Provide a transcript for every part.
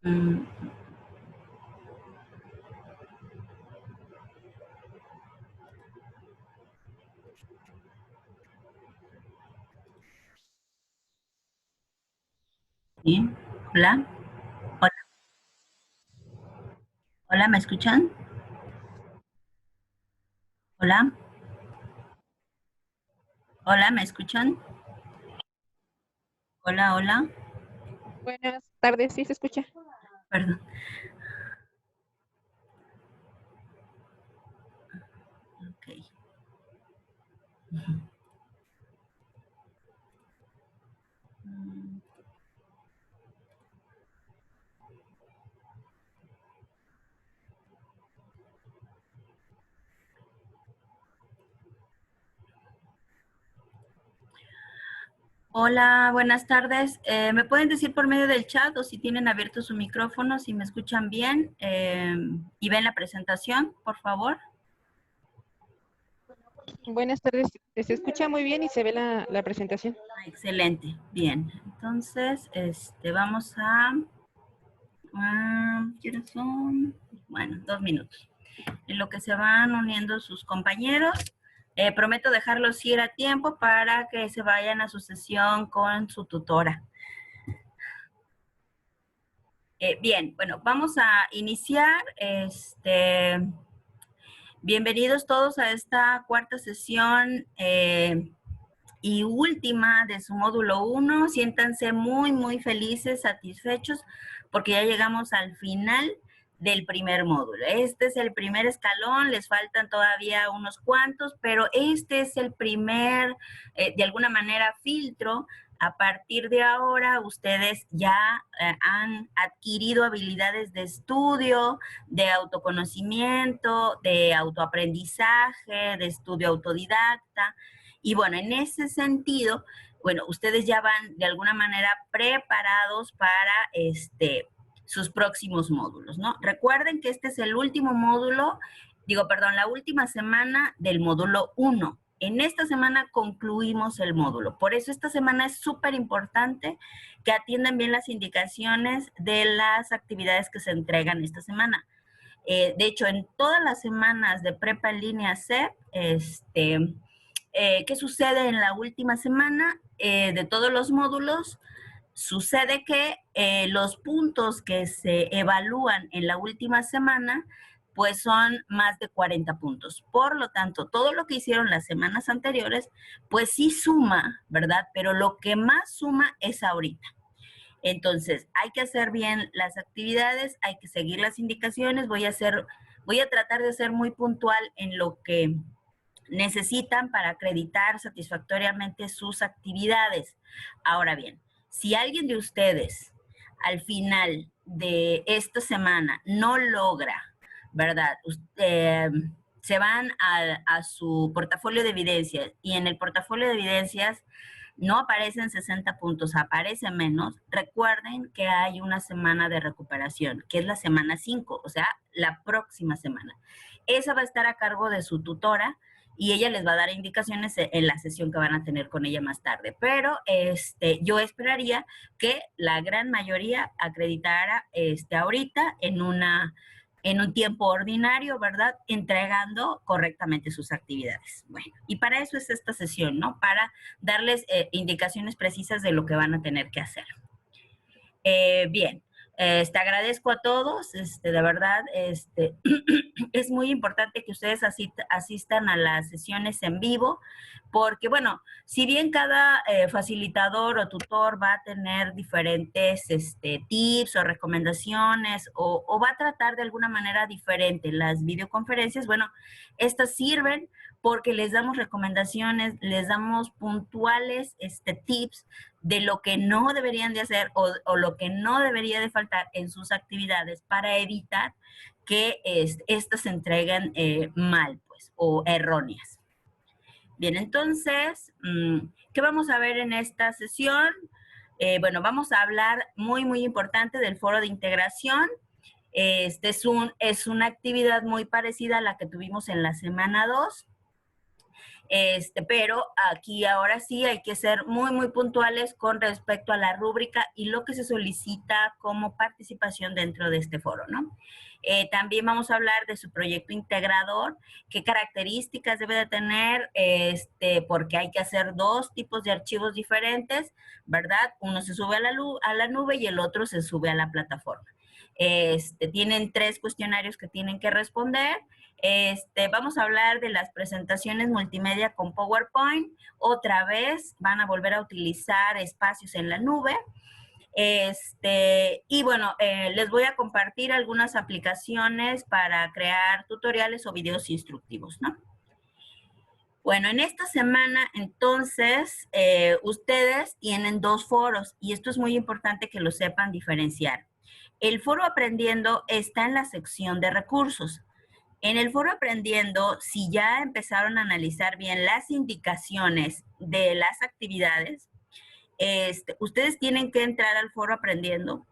Mm, sí. Hola, hola, hola, ¿me escuchan? Hola, hola, ¿me escuchan? Hola, hola, Buenas tardes, ¿sí se escucha? perdón. Ok. Mm, Hola, buenas tardes. ¿Me pueden decir por medio del chat o si tienen abierto su micrófono, si me escuchan bien y ven la presentación, por favor? Buenas tardes, se escucha muy bien y se ve la presentación. Ah, excelente, bien. Entonces, vamos ¿qué horas son? Bueno, 2 minutos. En lo que se van uniendo sus compañeros, prometo dejarlos ir a tiempo para que se vayan a su sesión con su tutora. Bien, bueno, vamos a iniciar. Bienvenidos todos a esta cuarta sesión y última de su módulo 1. Siéntanse muy, muy felices, satisfechos, porque ya llegamos al final del primer módulo. Este es el primer escalón, les faltan todavía unos cuantos, pero este es el primer, de alguna manera, filtro. A partir de ahora, ustedes ya han adquirido habilidades de estudio, de autoconocimiento, de autoaprendizaje, de estudio autodidacta. Y bueno, en ese sentido, bueno, ustedes ya van de alguna manera preparados para sus próximos módulos, ¿no? Recuerden que este es el último módulo, la última semana del módulo 1. En esta semana concluimos el módulo. Por eso esta semana es súper importante que atiendan bien las indicaciones de las actividades que se entregan esta semana. De hecho, en todas las semanas de prepa en línea CEP, ¿qué sucede en la última semana de todos los módulos? Sucede que los puntos que se evalúan en la última semana pues son más de 40 puntos. Por lo tanto, todo lo que hicieron las semanas anteriores, pues sí suma, ¿verdad? Pero lo que más suma es ahorita. Entonces, hay que hacer bien las actividades, hay que seguir las indicaciones, voy a tratar de ser muy puntual en lo que necesitan para acreditar satisfactoriamente sus actividades. Ahora bien, si alguien de ustedes al final de esta semana no logra, ¿verdad? Se van a su portafolio de evidencias y en el portafolio de evidencias no aparecen 60 puntos, aparecen menos, recuerden que hay una semana de recuperación, que es la semana 5, o sea, la próxima semana. Esa va a estar a cargo de su tutora y ella les va a dar indicaciones en la sesión que van a tener con ella más tarde. Pero yo esperaría que la gran mayoría acreditara ahorita en un tiempo ordinario, ¿verdad? Entregando correctamente sus actividades. Bueno, y para eso es esta sesión, ¿no? Para darles indicaciones precisas de lo que van a tener que hacer. Bien, agradezco a todos, de verdad, es muy importante que ustedes asistan a las sesiones en vivo, porque bueno, si bien cada facilitador o tutor va a tener diferentes tips o recomendaciones o va a tratar de alguna manera diferente las videoconferencias, bueno, estas sirven porque les damos recomendaciones, les damos puntuales tips de lo que no deberían de hacer o lo que no debería de faltar en sus actividades para evitar que estas se entreguen mal, pues, o erróneas. Bien, entonces, ¿qué vamos a ver en esta sesión? Bueno, vamos a hablar muy, muy importante del foro de integración. Es una actividad muy parecida a la que tuvimos en la semana 2. Pero aquí ahora sí hay que ser muy, muy puntuales con respecto a la rúbrica y lo que se solicita como participación dentro de este foro, ¿no? También vamos a hablar de su proyecto integrador, qué características debe de tener, porque hay que hacer dos tipos de archivos diferentes, ¿verdad? Uno se sube a la nube y el otro se sube a la plataforma. Tienen 3 cuestionarios que tienen que responder. Vamos a hablar de las presentaciones multimedia con PowerPoint. Otra vez van a volver a utilizar espacios en la nube. Y bueno, les voy a compartir algunas aplicaciones para crear tutoriales o videos instructivos, ¿no? Bueno, en esta semana, entonces, ustedes tienen 2 foros y esto es muy importante que lo sepan diferenciar. El foro Aprendiendo está en la sección de recursos. En el foro Aprendiendo, si ya empezaron a analizar bien las indicaciones de las actividades, ustedes tienen que entrar al foro Aprendiendo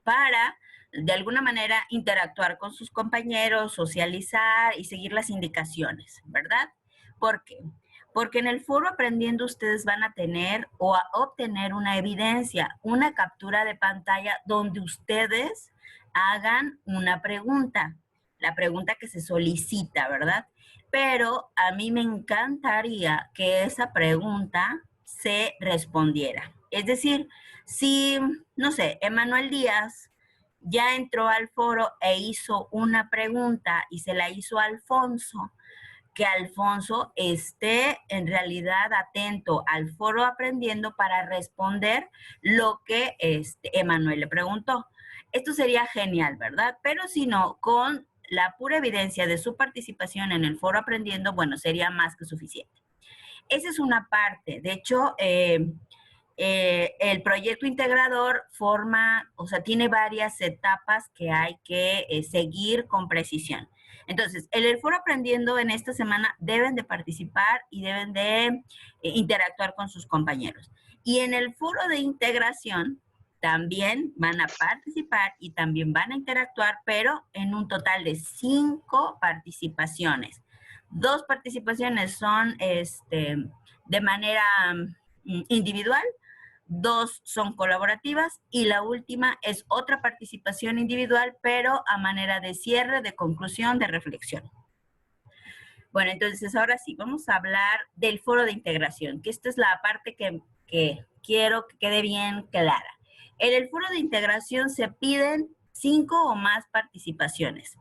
para, de alguna manera, interactuar con sus compañeros, socializar y seguir las indicaciones, ¿verdad? ¿Por qué? Porque en el foro Aprendiendo ustedes van a tener o a obtener una evidencia, una captura de pantalla donde ustedes hagan una pregunta, la pregunta que se solicita, ¿verdad? Pero a mí me encantaría que esa pregunta se respondiera. Es decir, si, no sé, Emanuel Díaz ya entró al foro e hizo una pregunta y se la hizo a Alfonso, que Alfonso esté en realidad atento al foro Aprendiendo para responder lo que Emanuel le preguntó. Esto sería genial, ¿verdad? Pero si no, con la pura evidencia de su participación en el foro Aprendiendo, bueno, sería más que suficiente. Esa es una parte. De hecho, el proyecto integrador forma, o sea, tiene varias etapas que hay que seguir con precisión. Entonces, en el foro Aprendiendo en esta semana deben de participar y deben de interactuar con sus compañeros. Y en el foro de integración también van a participar y también van a interactuar, pero en un total de 5 participaciones. 2 participaciones son de manera individual, 2 son colaborativas y la última es otra participación individual, pero a manera de cierre, de conclusión, de reflexión. Bueno, entonces ahora sí, vamos a hablar del foro de integración, que esta es la parte que quiero que quede bien clara. En el foro de integración se piden 5 o más participaciones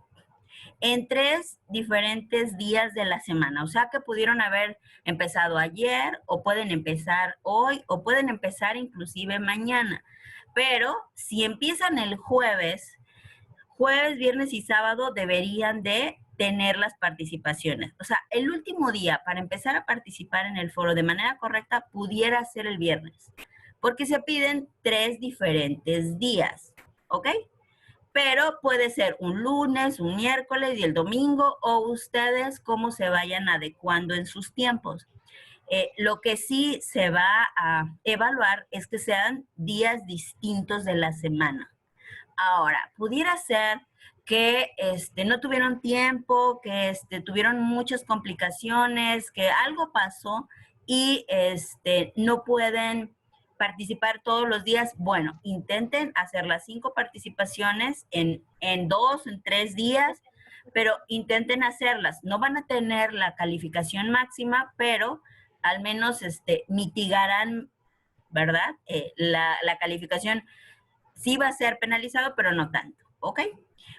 en 3 diferentes días de la semana. O sea que pudieron haber empezado ayer o pueden empezar hoy o pueden empezar inclusive mañana. Pero si empiezan el jueves, viernes y sábado deberían de tener las participaciones. O sea, el último día para empezar a participar en el foro de manera correcta pudiera ser el viernes, porque se piden 3 diferentes días, ¿ok? Pero puede ser un lunes, un miércoles y el domingo, o ustedes cómo se vayan adecuando en sus tiempos. Lo que sí se va a evaluar es que sean días distintos de la semana. Ahora, pudiera ser que no tuvieron tiempo, que tuvieron muchas complicaciones, que algo pasó y no pueden participar todos los días. Bueno, intenten hacer las 5 participaciones en 2, en 3 días, pero intenten hacerlas. No van a tener la calificación máxima, pero al menos mitigarán, ¿verdad? La calificación sí va a ser penalizado, pero no tanto, ¿ok?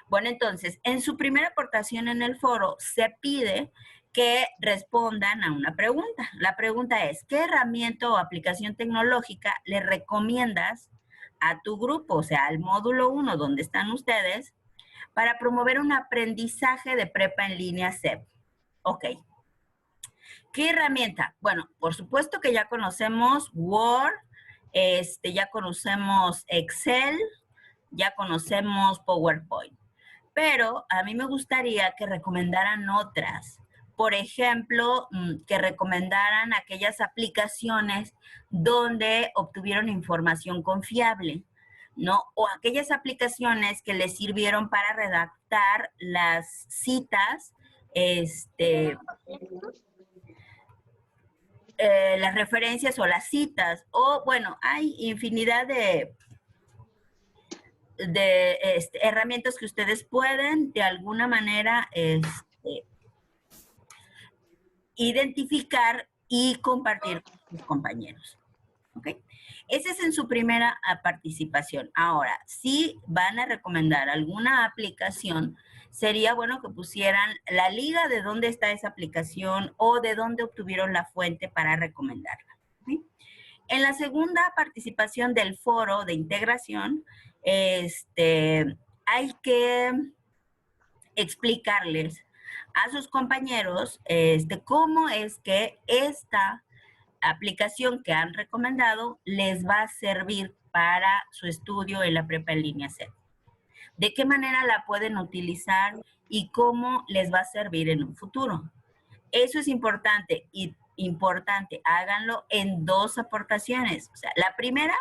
Bueno, entonces, en su primera aportación en el foro se pide que respondan a una pregunta. La pregunta es, ¿qué herramienta o aplicación tecnológica le recomiendas a tu grupo, o sea, al módulo 1, donde están ustedes, para promover un aprendizaje de prepa en línea CEP? Ok. ¿Qué herramienta? Bueno, por supuesto que ya conocemos Word, ya conocemos Excel, ya conocemos PowerPoint, pero a mí me gustaría que recomendaran otras. Por ejemplo, que recomendaran aquellas aplicaciones donde obtuvieron información confiable, ¿no? O aquellas aplicaciones que les sirvieron para redactar las citas, las referencias o las citas, o bueno, hay infinidad de herramientas que ustedes pueden de alguna manera identificar y compartir con sus compañeros. ¿Okay? Esa es en su primera participación. Ahora, si van a recomendar alguna aplicación, sería bueno que pusieran la liga de dónde está esa aplicación o de dónde obtuvieron la fuente para recomendarla. ¿Okay? En la segunda participación del foro de integración, hay que explicarles a sus compañeros cómo es que esta aplicación que han recomendado les va a servir para su estudio en la prepa en línea C. ¿De qué manera la pueden utilizar y cómo les va a servir en un futuro? Eso es importante y importante, háganlo en 2 aportaciones. O sea, la primera,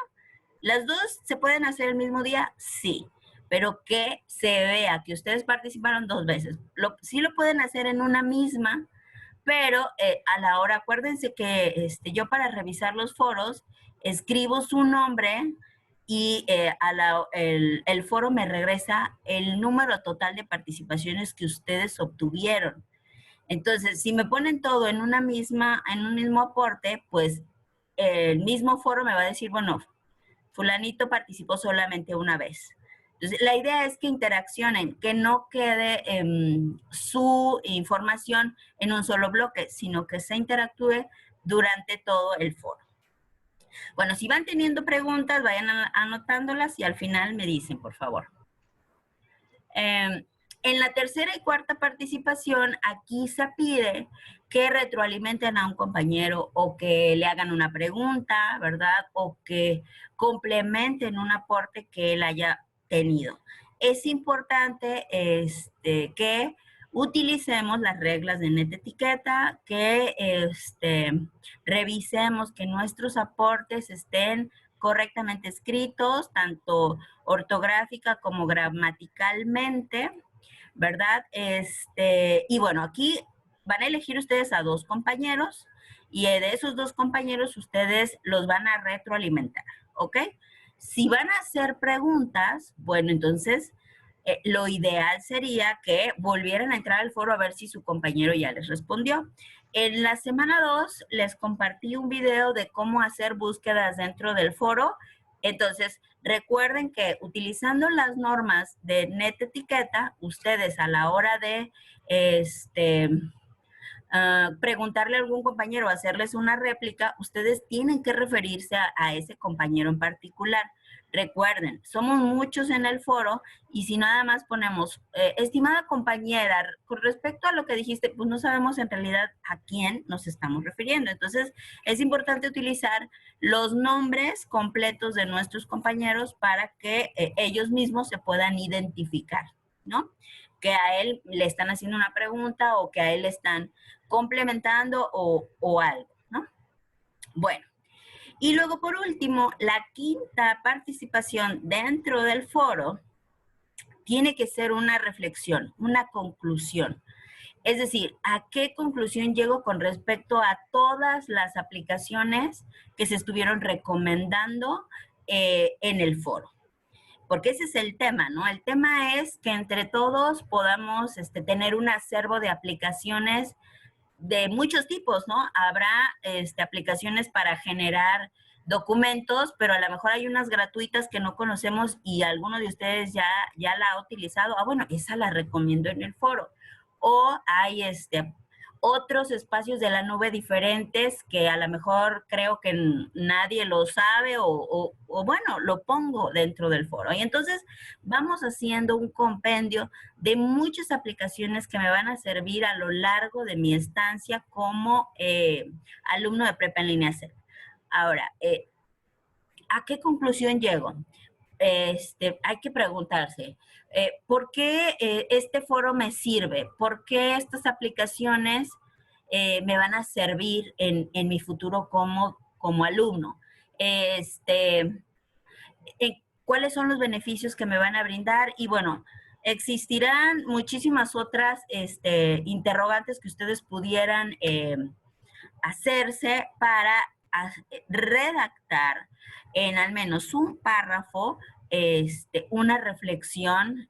las 2 se pueden hacer el mismo día, sí, pero que se vea que ustedes participaron 2 veces. Sí lo pueden hacer en una misma, pero a la hora, acuérdense que yo para revisar los foros escribo su nombre y el foro me regresa el número total de participaciones que ustedes obtuvieron. Entonces, si me ponen todo en un mismo aporte, pues el mismo foro me va a decir, bueno, fulanito participó solamente una vez. Entonces, la idea es que interaccionen, que no quede su información en un solo bloque, sino que se interactúe durante todo el foro. Bueno, si van teniendo preguntas, vayan anotándolas y al final me dicen, por favor. En la tercera y cuarta participación, aquí se pide que retroalimenten a un compañero o que le hagan una pregunta, ¿verdad? O que complementen un aporte que él haya tenido. Es importante que utilicemos las reglas de NetEtiqueta, que revisemos que nuestros aportes estén correctamente escritos, tanto ortográfica como gramaticalmente, ¿verdad? Y bueno, aquí van a elegir ustedes a 2 compañeros y de esos 2 compañeros ustedes los van a retroalimentar, ¿ok? Si van a hacer preguntas, bueno, entonces lo ideal sería que volvieran a entrar al foro a ver si su compañero ya les respondió. En la semana 2 les compartí un video de cómo hacer búsquedas dentro del foro. Entonces, recuerden que utilizando las normas de NetEtiqueta, ustedes a la hora de preguntarle a algún compañero o hacerles una réplica, ustedes tienen que referirse a ese compañero en particular. Recuerden, somos muchos en el foro y si nada más ponemos, estimada compañera, con respecto a lo que dijiste, pues no sabemos en realidad a quién nos estamos refiriendo. Entonces, es importante utilizar los nombres completos de nuestros compañeros para que ellos mismos se puedan identificar, ¿no? Que a él le están haciendo una pregunta o que a él le están complementando o algo, ¿no? Bueno. Y luego, por último, la quinta participación dentro del foro tiene que ser una reflexión, una conclusión. Es decir, ¿a qué conclusión llego con respecto a todas las aplicaciones que se estuvieron recomendando en el foro? Porque ese es el tema, ¿no? El tema es que entre todos podamos tener un acervo de aplicaciones de muchos tipos, ¿no? Habrá aplicaciones para generar documentos, pero a lo mejor hay unas gratuitas que no conocemos y alguno de ustedes ya la ha utilizado. Ah, bueno, esa la recomiendo en el foro. O hay otros espacios de la nube diferentes que a lo mejor creo que nadie lo sabe o bueno, lo pongo dentro del foro. Y entonces vamos haciendo un compendio de muchas aplicaciones que me van a servir a lo largo de mi estancia como alumno de prepa en línea C. Ahora, ¿a qué conclusión llego? Hay que preguntarse, ¿por qué este foro me sirve? ¿Por qué estas aplicaciones me van a servir en mi futuro como alumno? ¿Cuáles son los beneficios que me van a brindar? Y bueno, existirán muchísimas otras interrogantes que ustedes pudieran hacerse para redactar en al menos un párrafo una reflexión,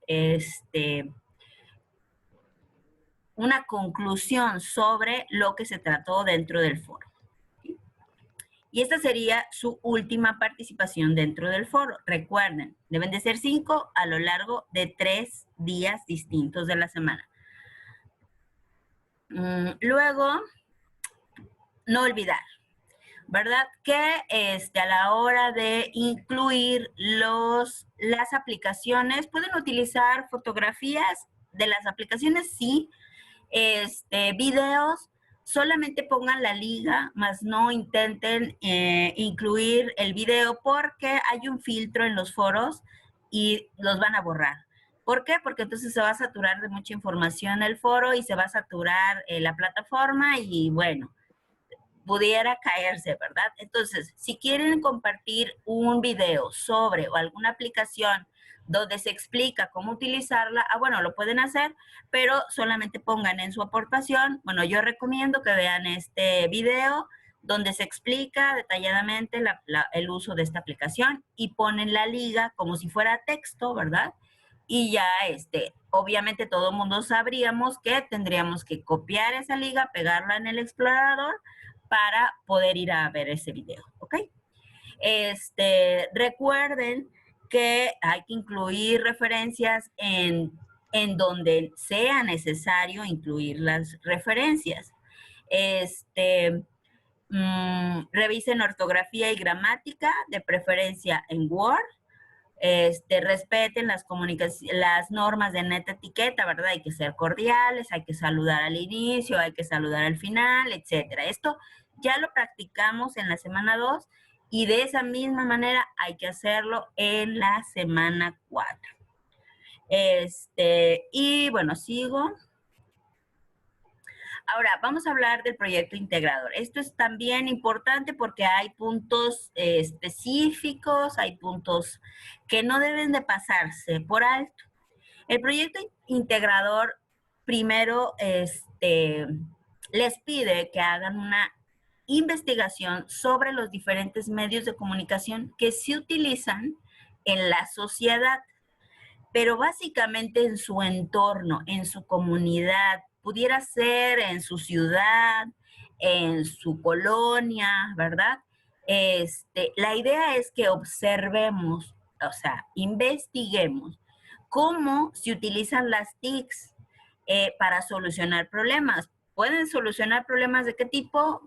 una conclusión sobre lo que se trató dentro del foro. Y esta sería su última participación dentro del foro. Recuerden, deben de ser 5 a lo largo de 3 días distintos de la semana. Luego, no olvidar, ¿verdad? Que a la hora de incluir las aplicaciones, pueden utilizar fotografías de las aplicaciones, sí, videos, solamente pongan la liga, más no intenten incluir el video porque hay un filtro en los foros y los van a borrar. ¿Por qué? Porque entonces se va a saturar de mucha información el foro y se va a saturar la plataforma y bueno, pudiera caerse, ¿verdad? Entonces, si quieren compartir un video sobre o alguna aplicación donde se explica cómo utilizarla, bueno, lo pueden hacer, pero solamente pongan en su aportación, bueno, yo recomiendo que vean este video donde se explica detalladamente el uso de esta aplicación y ponen la liga como si fuera texto, ¿verdad? Y ya, obviamente todo el mundo sabríamos que tendríamos que copiar esa liga, pegarla en el explorador para poder ir a ver ese video, ¿ok? Recuerden que hay que incluir referencias en donde sea necesario incluir las referencias. Revisen ortografía y gramática, de preferencia en Word. Respeten las normas de neta etiqueta, ¿verdad? Hay que ser cordiales, hay que saludar al inicio, hay que saludar al final, etcétera. Esto ya lo practicamos en la semana 2 y de esa misma manera hay que hacerlo en la semana 4. Y bueno, sigo. Ahora, vamos a hablar del proyecto integrador. Esto es también importante porque hay puntos específicos, hay puntos que no deben de pasarse por alto. El proyecto integrador primero les pide que hagan una investigación sobre los diferentes medios de comunicación que se utilizan en la sociedad, pero básicamente en su entorno, en su comunidad, pudiera ser en su ciudad, en su colonia, ¿verdad? La idea es que observemos, o sea, investiguemos cómo se utilizan las TICs para solucionar problemas. ¿Pueden solucionar problemas de qué tipo?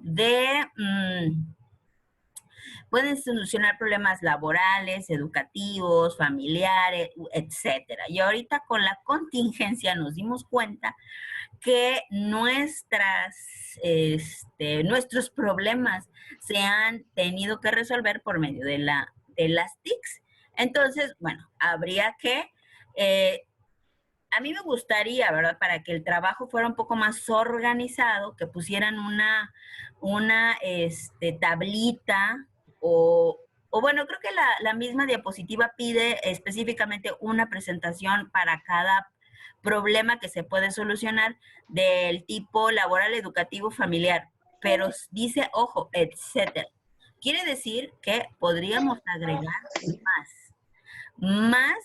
Pueden solucionar problemas laborales, educativos, familiares, etcétera. Y ahorita con la contingencia nos dimos cuenta que nuestros problemas se han tenido que resolver por medio de las TICs. Entonces, bueno, habría que, a mí me gustaría, ¿verdad? Para que el trabajo fuera un poco más organizado, que pusieran una tablita o bueno, creo que la misma diapositiva pide específicamente una presentación para cada problema que se puede solucionar del tipo laboral, educativo, familiar, pero dice, ojo, etcétera. Quiere decir que podríamos agregar más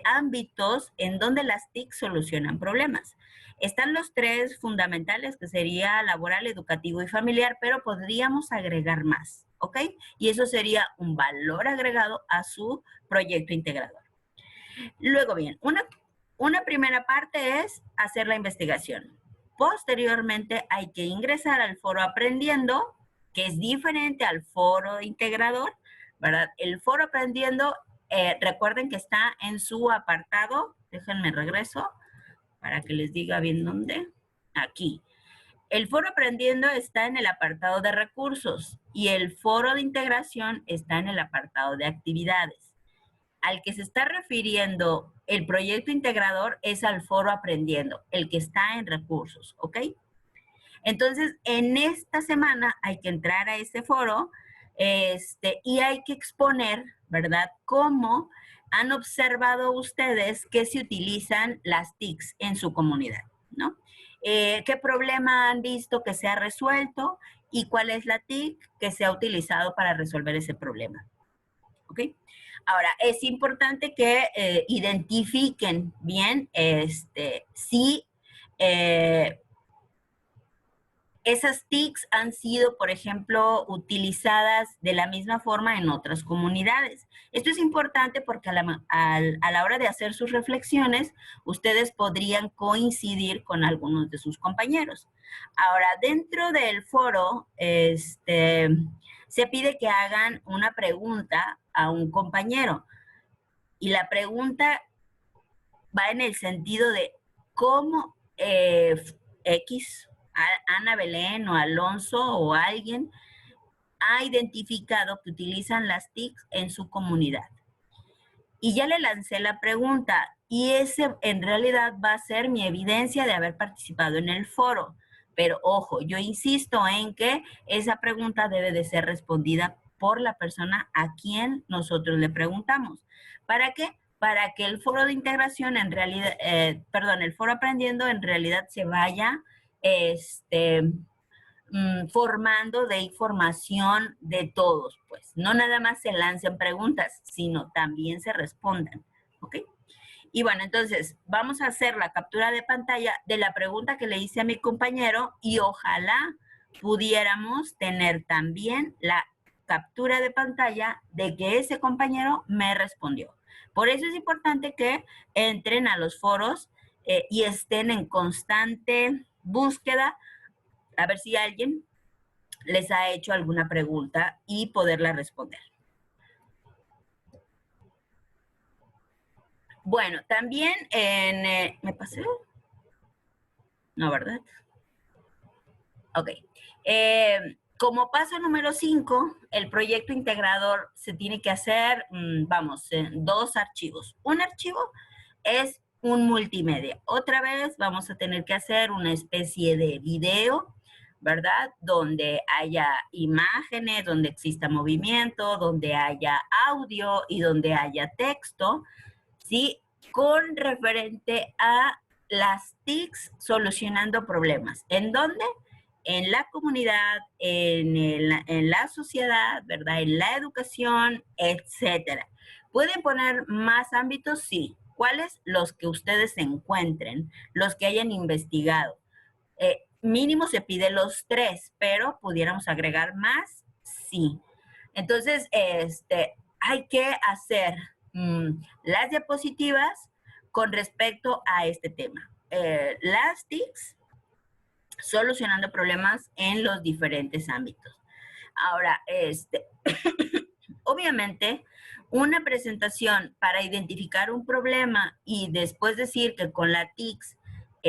ámbitos en donde las TIC solucionan problemas. Están los 3 fundamentales, que sería laboral, educativo y familiar, pero podríamos agregar más, ¿ok? Y eso sería un valor agregado a su proyecto integrador. Luego bien, una primera parte es hacer la investigación. Posteriormente hay que ingresar al foro aprendiendo, que es diferente al foro integrador, ¿verdad? El foro aprendiendo, recuerden que está en su apartado, déjenme regreso para que les diga bien dónde, aquí. El foro aprendiendo está en el apartado de recursos y el foro de integración está en el apartado de actividades. Al que se está refiriendo el proyecto integrador es al foro aprendiendo, el que está en recursos, ¿ok? Entonces, en esta semana hay que entrar a ese foro y hay que exponer, ¿verdad?, cómo han observado ustedes que se utilizan las TICs en su comunidad, ¿no? ¿Qué problema han visto que se ha resuelto? ¿Y cuál es la TIC que se ha utilizado para resolver ese problema? ¿Ok? Ahora, es importante que identifiquen bien si esas TICs han sido, por ejemplo, utilizadas de la misma forma en otras comunidades. Esto es importante porque a la hora de hacer sus reflexiones, ustedes podrían coincidir con algunos de sus compañeros. Ahora, dentro del foro, se pide que hagan una pregunta a un compañero. Y la pregunta va en el sentido de cómo X, Ana Belén o Alonso o alguien ha identificado que utilizan las TICs en su comunidad. Y ya le lancé la pregunta y ese en realidad va a ser mi evidencia de haber participado en el foro. Pero ojo, yo insisto en que esa pregunta debe de ser respondida por la persona a quien nosotros le preguntamos. ¿Para qué? Para que el foro de integración en realidad, el foro aprendiendo en realidad se vaya formando de información de todos, pues. No nada más se lancen preguntas, sino también se respondan, ¿ok? Y bueno, entonces vamos a hacer la captura de pantalla de la pregunta que le hice a mi compañero y ojalá pudiéramos tener también la captura de pantalla de que ese compañero me respondió. Por eso es importante que entren a los foros y estén en constante búsqueda a ver si alguien les ha hecho alguna pregunta y poderla responder. Bueno, también en... ¿me pasé? No, ¿verdad? Ok. Como paso número 5, el proyecto integrador se tiene que hacer, vamos, en 2 archivos. Un archivo es un multimedia. Otra vez vamos a tener que hacer una especie de video, ¿verdad? Donde haya imágenes, donde exista movimiento, donde haya audio y donde haya texto, ¿sí? Con referente a las TICs solucionando problemas. ¿En dónde? En la comunidad, en la sociedad, ¿verdad? En la educación, etcétera. ¿Pueden poner más ámbitos? Sí. ¿Cuáles? Los que ustedes encuentren, los que hayan investigado. Mínimo se pide los 3, pero pudiéramos agregar más, sí. Entonces, hay que hacer las diapositivas con respecto a este tema. Las TICs solucionando problemas en los diferentes ámbitos. Ahora, obviamente, una presentación para identificar un problema y después decir que con la TICS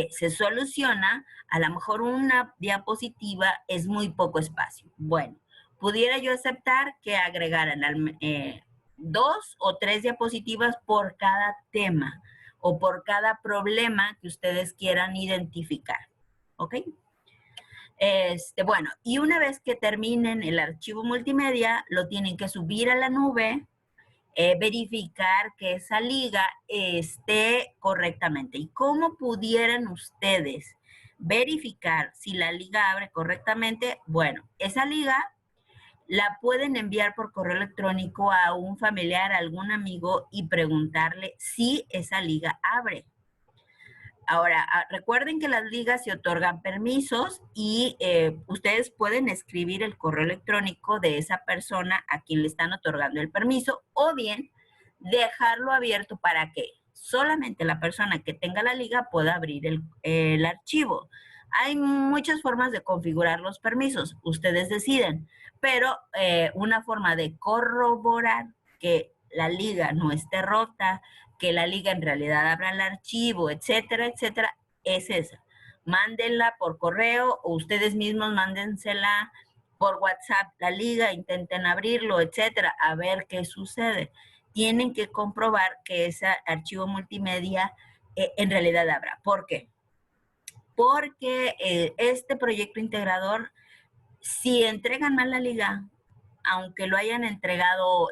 se soluciona, a lo mejor una diapositiva es muy poco espacio. Bueno, pudiera yo aceptar que agregaran 2 o 3 diapositivas por cada tema o por cada problema que ustedes quieran identificar. ¿Ok? Bueno, y una vez que terminen el archivo multimedia, lo tienen que subir a la nube, verificar que esa liga esté correctamente. ¿Y cómo pudieran ustedes verificar si la liga abre correctamente? Bueno, esa liga la pueden enviar por correo electrónico a un familiar, a algún amigo y preguntarle si esa liga abre. Ahora, recuerden que las ligas se otorgan permisos y ustedes pueden escribir el correo electrónico de esa persona a quien le están otorgando el permiso o bien dejarlo abierto para que solamente la persona que tenga la liga pueda abrir el archivo. Hay muchas formas de configurar los permisos, ustedes deciden, pero una forma de corroborar que la liga no esté rota, que la liga en realidad abra el archivo, etcétera, etcétera, es esa. Mándenla por correo o ustedes mismos mándensela por WhatsApp, la liga, intenten abrirlo, etcétera, a ver qué sucede. Tienen que comprobar que ese archivo multimedia en realidad abra. ¿Por qué? Porque este proyecto integrador, si entregan mal la liga, aunque lo hayan entregado,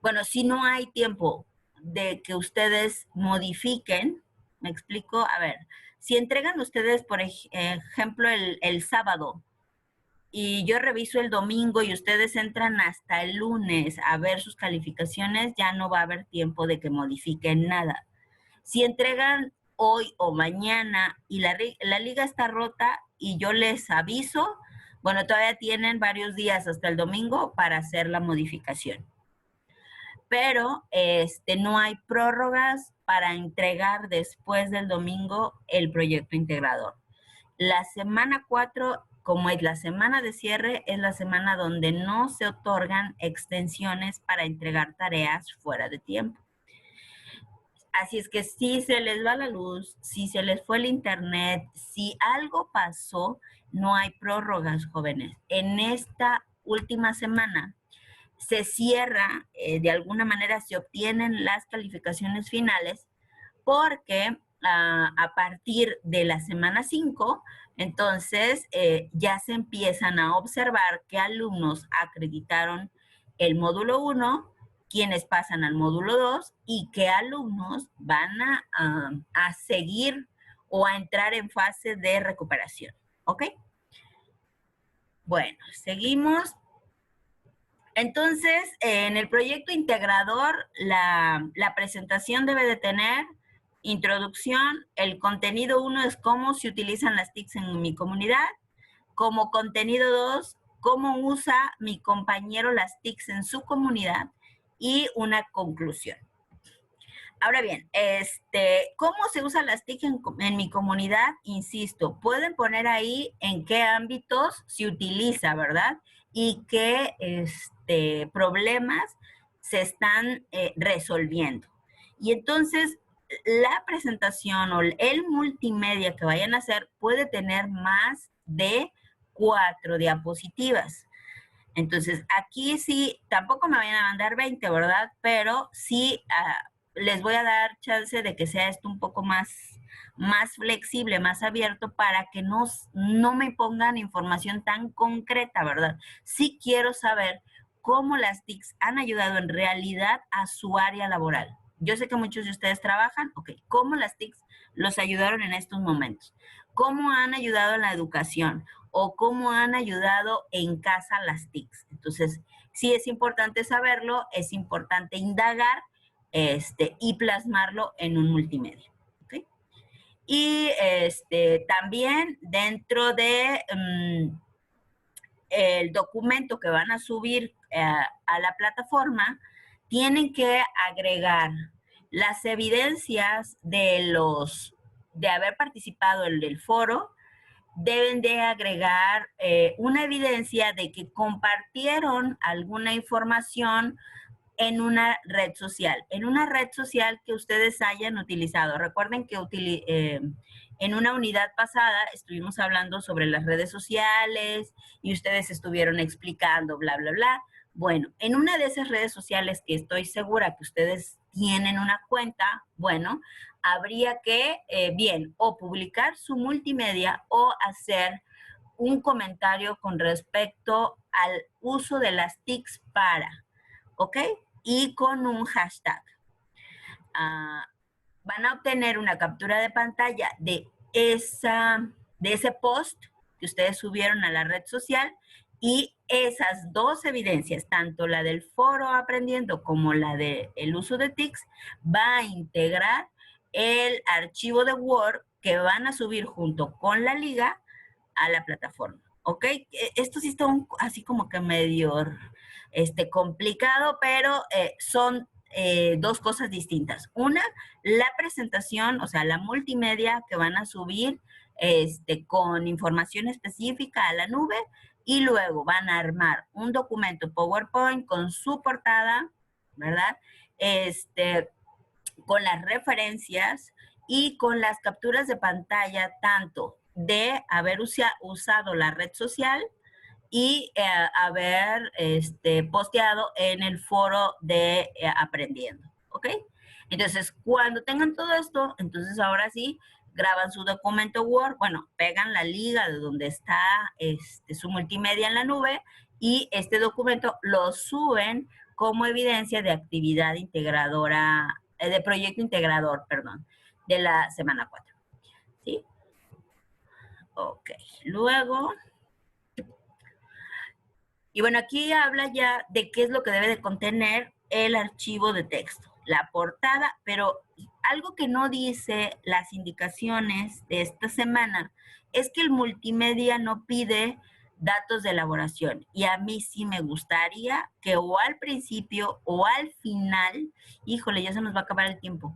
bueno, si no hay tiempo de que ustedes modifiquen, ¿me explico? A ver, Si entregan ustedes, por ejemplo, el sábado, y yo reviso el domingo y ustedes entran hasta el lunes a ver sus calificaciones, ya no va a haber tiempo de que modifiquen nada. Si entregan hoy o mañana y la liga está rota y yo les aviso, bueno, todavía tienen varios días hasta el domingo para hacer la modificación. Pero no hay prórrogas para entregar después del domingo el proyecto integrador. La semana 4, como es la semana de cierre, es la semana donde no se otorgan extensiones para entregar tareas fuera de tiempo. Así es que si se les va la luz, si se les fue el internet, si algo pasó, no hay prórrogas, jóvenes. En esta última semana se cierra, de alguna manera se obtienen las calificaciones finales, porque a partir de la semana 5, entonces ya se empiezan a observar qué alumnos acreditaron el módulo 1, quienes pasan al módulo 2 y qué alumnos van a seguir o a entrar en fase de recuperación. ¿Ok? Bueno, seguimos. Entonces, en el proyecto integrador, la presentación debe de tener introducción. El contenido 1 es cómo se utilizan las TICs en mi comunidad. Como contenido 2, cómo usa mi compañero las TICs en su comunidad. Y una conclusión. Ahora bien, ¿cómo se usan las TIC en mi comunidad? Insisto, pueden poner ahí en qué ámbitos se utiliza, ¿verdad? Y qué problemas se están resolviendo. Y entonces, la presentación o el multimedia que vayan a hacer puede tener más de 4 diapositivas. Entonces, aquí sí, tampoco me vayan a mandar 20, ¿verdad? Pero sí les voy a dar chance de que sea esto un poco más flexible, más abierto, para que no me pongan información tan concreta, ¿verdad? Sí quiero saber cómo las TICs han ayudado en realidad a su área laboral. Yo sé que muchos de ustedes trabajan, ok, ¿cómo las TICs los ayudaron en estos momentos? ¿Cómo han ayudado en la educación? ¿O cómo han ayudado en casa las TICs? Entonces, sí es importante saberlo, es importante indagar y plasmarlo en un multimedia. ¿Okay? Y también dentro de el documento que van a subir a la plataforma, tienen que agregar las evidencias de haber participado en el foro. Deben de agregar una evidencia de que compartieron alguna información en una red social que ustedes hayan utilizado. Recuerden que en una unidad pasada estuvimos hablando sobre las redes sociales y ustedes estuvieron explicando, bla, bla, bla. Bueno, en una de esas redes sociales que estoy segura que ustedes tienen una cuenta, bueno, habría que, bien, o publicar su multimedia o hacer un comentario con respecto al uso de las TICs para, ¿ok? Y con un hashtag. Van a obtener una captura de pantalla de ese post que ustedes subieron a la red social, y esas dos evidencias, tanto la del foro aprendiendo como la del uso de TICs, va a integrar el archivo de Word que van a subir junto con la liga a la plataforma. ¿Ok? Esto sí está así como que medio complicado, pero son dos cosas distintas. Una, la presentación, o sea, la multimedia que van a subir con información específica a la nube, y luego van a armar un documento PowerPoint con su portada, ¿verdad? Con las referencias y con las capturas de pantalla, tanto de haber usado la red social y haber posteado en el foro de Aprendiendo, ¿ok? Entonces, cuando tengan todo esto, entonces ahora sí, graban su documento Word, bueno, pegan la liga de donde está su multimedia en la nube, y este documento lo suben como evidencia de actividad integradora, de proyecto integrador, perdón, de la semana 4. ¿sí? Ok, luego... Y bueno, aquí habla ya de qué es lo que debe de contener el archivo de texto, la portada, pero algo que no dice las indicaciones de esta semana es que el multimedia no pide datos de elaboración. Y a mí sí me gustaría que o al principio o al final, híjole, ya se nos va a acabar el tiempo,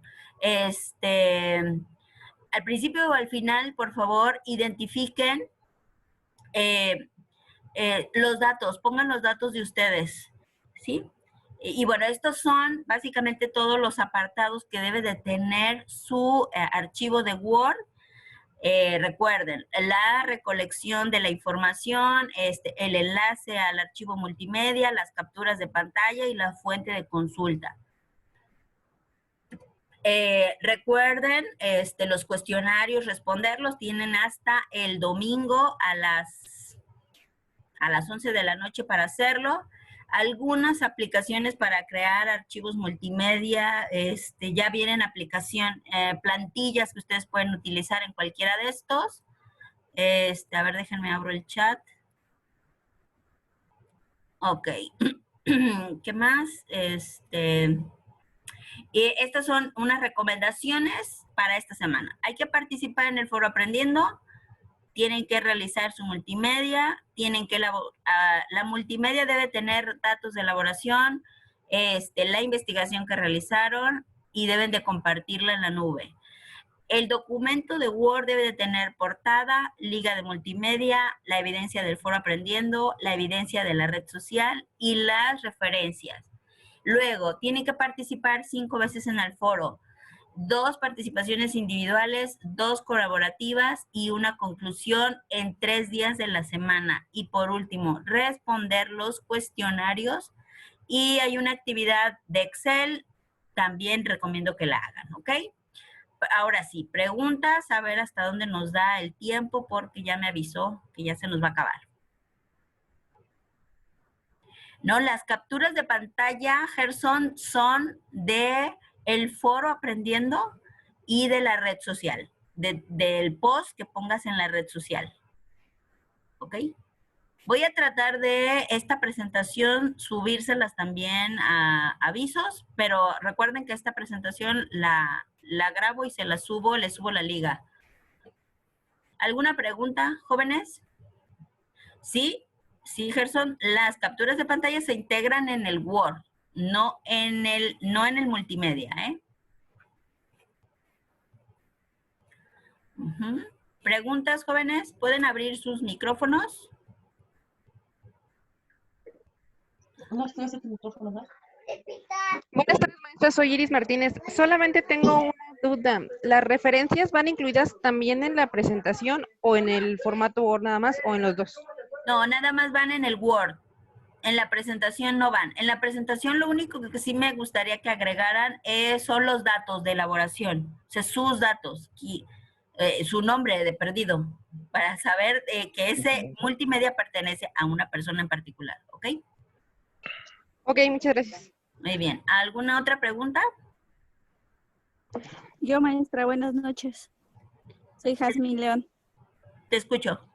al principio o al final, por favor, identifiquen eh, los datos, pongan los datos de ustedes, ¿sí? Y bueno, estos son básicamente todos los apartados que debe de tener su archivo de Word. Recuerden, la recolección de la información, el enlace al archivo multimedia, las capturas de pantalla y la fuente de consulta. Recuerden, los cuestionarios, responderlos, tienen hasta el domingo a las 11 de la noche para hacerlo. Algunas aplicaciones para crear archivos multimedia, ya vienen plantillas que ustedes pueden utilizar en cualquiera de estos. A ver, déjenme abro el chat. Ok. ¿Qué más? Estas son unas recomendaciones para esta semana. Hay que participar en el foro Aprendiendo. Tienen que realizar su multimedia, la multimedia debe tener datos de elaboración, la investigación que realizaron y deben de compartirla en la nube. El documento de Word debe de tener portada, liga de multimedia, la evidencia del foro Aprendiendo, la evidencia de la red social y las referencias. Luego, tienen que participar 5 veces en el foro. 2 participaciones individuales, 2 colaborativas y una conclusión en 3 días de la semana. Y por último, responder los cuestionarios. Y hay una actividad de Excel, también recomiendo que la hagan, ¿ok? Ahora sí, preguntas, a ver hasta dónde nos da el tiempo, porque ya me avisó que ya se nos va a acabar. No, las capturas de pantalla, Gerson, son de el foro Aprendiendo y de la red social, del post que pongas en la red social. ¿Ok? Voy a tratar de esta presentación subírselas también a avisos, pero recuerden que esta presentación la grabo y se la subo, le subo la liga. ¿Alguna pregunta, jóvenes? Sí, sí, Gerson, las capturas de pantalla se integran en el Word, no en el multimedia, ¿eh? ¿Preguntas, jóvenes? ¿Pueden abrir sus micrófonos? Buenas tardes, maestra. Soy Iris Martínez. Solamente tengo una duda. ¿Las referencias van incluidas también en la presentación o en el formato Word nada más o en los dos? No, nada más van en el Word. En la presentación no van. En la presentación lo único que sí me gustaría que agregaran son los datos de elaboración, o sea, sus datos, su nombre de perdido, para saber que ese multimedia pertenece a una persona en particular, ¿ok? Ok, muchas gracias. Muy bien. ¿Alguna otra pregunta? Yo, maestra, buenas noches. Soy Jazmín León. Te escucho.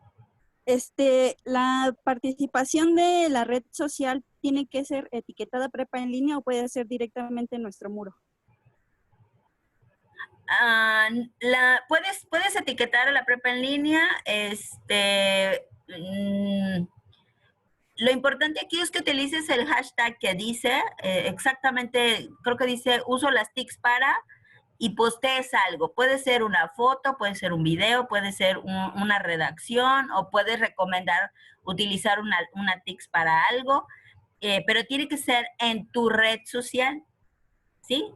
¿La participación de la red social tiene que ser etiquetada prepa en línea o puede ser directamente en nuestro muro? Puedes etiquetar a la prepa en línea. Lo importante aquí es que utilices el hashtag que dice, exactamente, creo que dice, uso las TICs para, y postees algo. Puede ser una foto, puede ser un video, puede ser una redacción, o puedes recomendar utilizar una TICs para algo, pero tiene que ser en tu red social, ¿sí?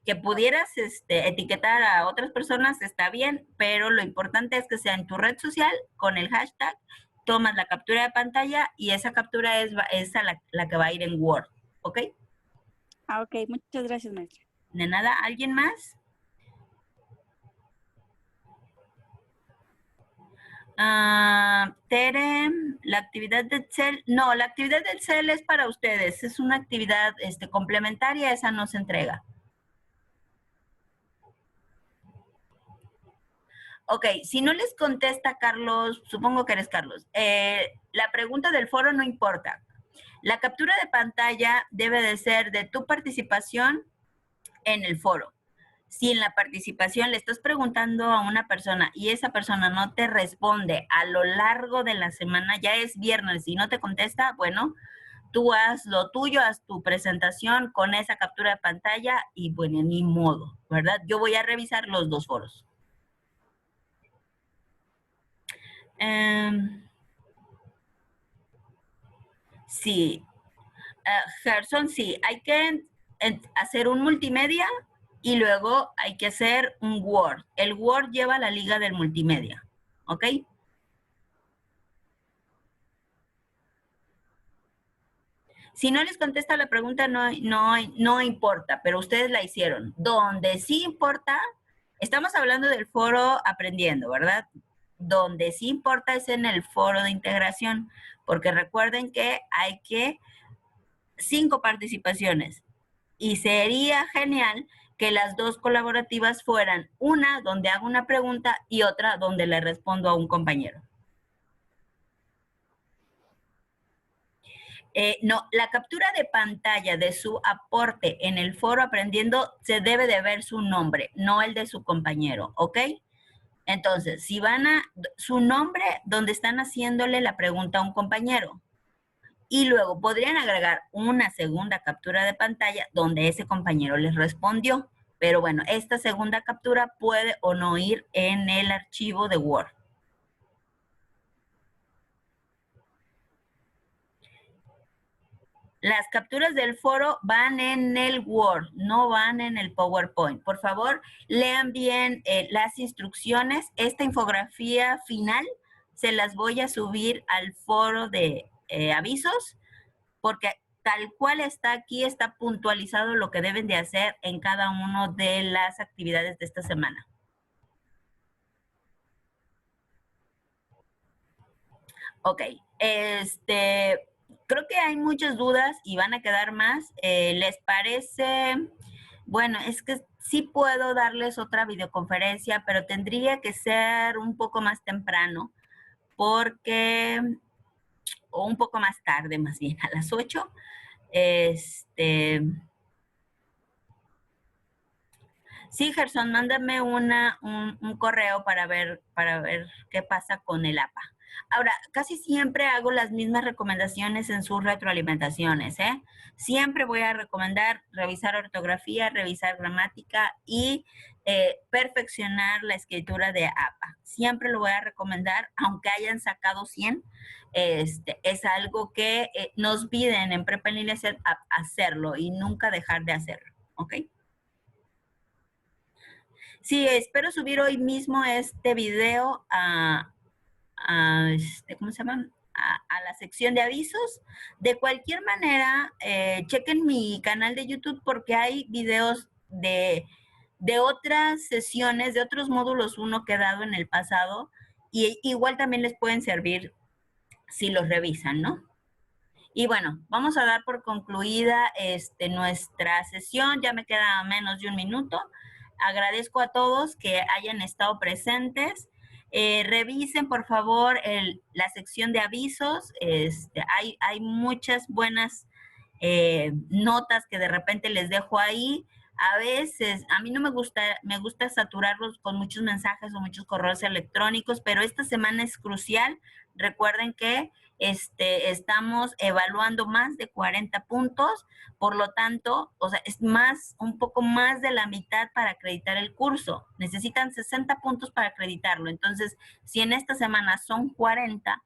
Que pudieras etiquetar a otras personas está bien, pero lo importante es que sea en tu red social con el hashtag, tomas la captura de pantalla y esa captura es la que va a ir en Word, ¿ok? Ok, muchas gracias, maestra. De nada, ¿alguien más? Tere, la actividad de Excel, no, la actividad de Excel es para ustedes, es una actividad complementaria, esa no se entrega. Ok, si no les contesta Carlos, supongo que eres Carlos, la pregunta del foro no importa. La captura de pantalla debe de ser de tu participación en el foro. Si en la participación le estás preguntando a una persona y esa persona no te responde a lo largo de la semana, ya es viernes y no te contesta, bueno, tú haz lo tuyo, haz tu presentación con esa captura de pantalla y bueno, ni modo, ¿verdad? Yo voy a revisar los dos foros. Sí, Gerson, sí, hay que hacer un multimedia y luego hay que hacer un Word. El Word lleva la liga del multimedia, ¿ok? Si no les contesta la pregunta, no importa, pero ustedes la hicieron. Donde sí importa, estamos hablando del foro aprendiendo, ¿verdad? Donde sí importa es en el foro de integración, porque recuerden que hay 5 participaciones y sería genial que las 2 colaborativas fueran una donde hago una pregunta y otra donde le respondo a un compañero. No, la captura de pantalla de su aporte en el foro aprendiendo se debe de ver su nombre, no el de su compañero, ¿ok? Entonces, si van a su nombre donde están haciéndole la pregunta a un compañero. Y luego podrían agregar una segunda captura de pantalla donde ese compañero les respondió. Pero bueno, esta segunda captura puede o no ir en el archivo de Word. Las capturas del foro van en el Word, no van en el PowerPoint. Por favor, lean bien las instrucciones. Esta infografía final se las voy a subir al foro de avisos, porque tal cual está aquí, está puntualizado lo que deben de hacer en cada una de las actividades de esta semana. Ok, creo que hay muchas dudas y van a quedar más. ¿Les parece? Bueno, es que sí puedo darles otra videoconferencia, pero tendría que ser un poco más temprano, porque, o un poco más tarde, más bien, a las 8. Sí, Gerson, mándame un correo para ver qué pasa con el APA. Ahora, casi siempre hago las mismas recomendaciones en sus retroalimentaciones, ¿eh? Siempre voy a recomendar revisar ortografía, revisar gramática y perfeccionar la escritura de APA. Siempre lo voy a recomendar, aunque hayan sacado 100. Es algo que nos piden en Prepa en Línea hacerlo y nunca dejar de hacerlo, ¿ok? Sí, espero subir hoy mismo este video ¿cómo se llama? A la sección de avisos. De cualquier manera, chequen mi canal de YouTube porque hay videos de otras sesiones, de otros módulos 1 que he dado en el pasado y igual también les pueden servir si los revisan, ¿no? Y bueno, vamos a dar por concluida nuestra sesión. Ya me queda menos de un minuto. Agradezco a todos que hayan estado presentes. Revisen, por favor, la sección de avisos. Hay muchas buenas notas que de repente les dejo ahí. A veces, a mí no me gusta saturarlos con muchos mensajes o muchos correos electrónicos, pero esta semana es crucial. Recuerden que estamos evaluando más de 40 puntos, por lo tanto, o sea, es un poco más de la mitad para acreditar el curso. Necesitan 60 puntos para acreditarlo. Entonces, si en esta semana son 40,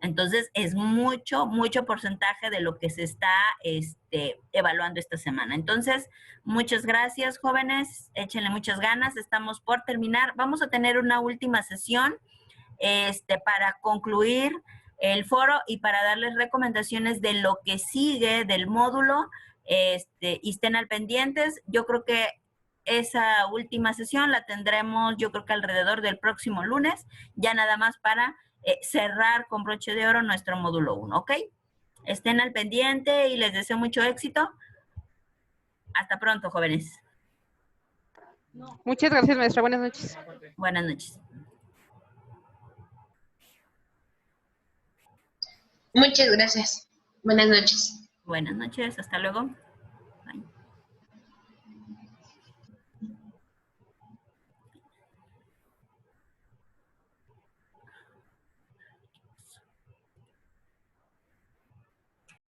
entonces es mucho porcentaje de lo que se está evaluando esta semana. Entonces, muchas gracias, jóvenes. Échenle muchas ganas. Estamos por terminar. Vamos a tener una última sesión para concluir el foro y para darles recomendaciones de lo que sigue del módulo, y estén al pendientes. Yo creo que esa última sesión la tendremos, yo creo que alrededor del próximo lunes, ya nada más para cerrar con broche de oro nuestro módulo 1, ¿ok? Estén al pendiente y les deseo mucho éxito. Hasta pronto, jóvenes. Muchas gracias, maestra. Buenas noches. Buenas noches. Muchas gracias. Buenas noches. Buenas noches, hasta luego. Bye.